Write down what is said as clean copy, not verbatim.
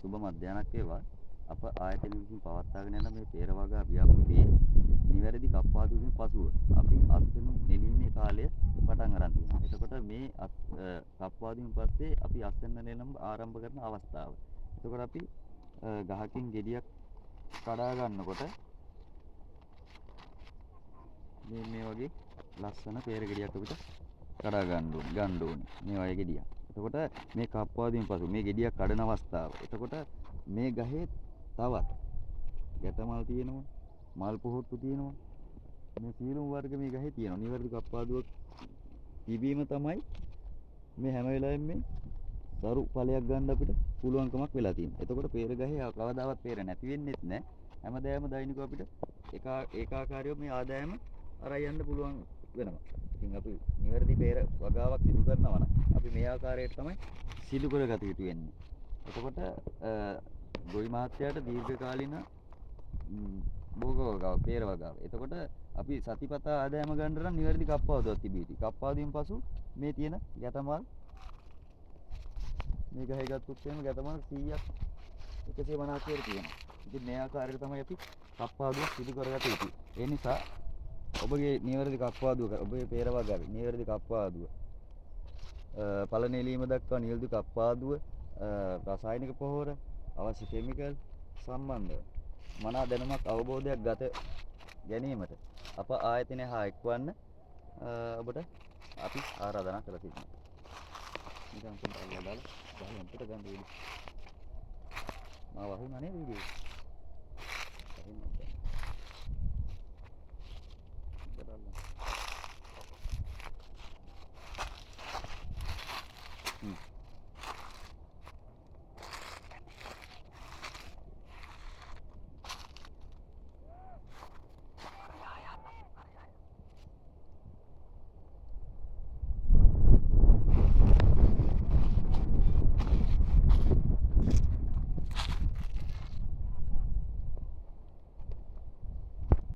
සුබ මධ්‍යහ්නක් වේවා. අප ආයතන විසින් පවත්වාගෙන යන මේ පෙරවගා ව්‍යාපෘතියේ නිවැරදි කප්පාදුවකින් පසුව අපි අස්වැනු නෙලීමේ කාලය පටන් අරන් තියෙනවා. එතකොට මේ කප්පාදුවෙන් පස්සේ අපි අස්වැන්න නෙලම ආරම්භ කරන අවස්ථාව. එතකොට අපි ගහකින් ගෙඩියක් කඩා ගන්නකොට මේ වගේ ලස්සන peer ගෙඩියක් අපිට කඩා ගන්න ඕනේ. මේ වගේ ගෙඩියක්. එතකොට මේ කප්පාදුවෙන් පසු මේ ගෙඩියක් කඩන අවස්ථාව. එතකොට මේ ගහේ තවත් ගැටමල් තියෙනවා, මල් පොහොට්ටු තියෙනවා. මේ සීලුම් වර්ග මේ ගහේ තියෙනවා. නිවැරදි කප්පාදුවක් තිබීම තමයි මේ හැම වෙලාවෙම මේ දරු ඵලයක් ගන්න අපිට පුළුවන්කමක් වෙලා තියෙනවා. එතකොට peer ගහේ කවදාවත් peer නැති වෙන්නේත් නැහැ. හැමදාම දෛනිකව අපිට ඒකාකාරීව මේ ආදායම අරයි යන්න පුළුවන් වෙනවා. ඉතින් අපි නිවැරදි peer වගාවක් සිදු කරනවා නම් අපි මේ ආකාරයට තමයි සිදු කරගත යුතු වෙන්නේ. එතකොට ගොවි මහත්තයාට දීර්ඝකාලීන භෝග වගාව, peer වගාව. එතකොට අපි සතිපතා ආදායම ගන්න නම් නිවැරදි කප්පාදුවක් තිබිය යුතුයි. කප්පාදුවෙන් පසු මේ තියෙන ගැටමල් මේ ගහේ ගත්තොත් එහෙම ගැටමල් 100ක් 150 තියෙනවා. ඉතින් මේ ආකාරයට තමයි අපි කප්පාදුව සිදු කරගත යුතුයි. ඒ නිසා ඔබගේ නිවැරදි කප්පාදුව, ඔබේ peer වගාවේ නිවැරදි කප්පාදුව, පළ නෙලීම දක්වා නිවැරදි කප්පාදුව, රසායනික පොහොර, අවශ්‍ය කිමිකල් සම්බන්ධව මනා දැනුමක් අවබෝධයක් ගත ගැනීමට අප ආයතනය හා එක්වන්න ඔබට අපි ආරාධනා කර සිටිනවා. නිකන් පොඩ්ඩක් දාලා ගහන්න පිට ගන්න වීඩියෝ. මාව අහුණා නේද වීඩියෝ? අහුණා.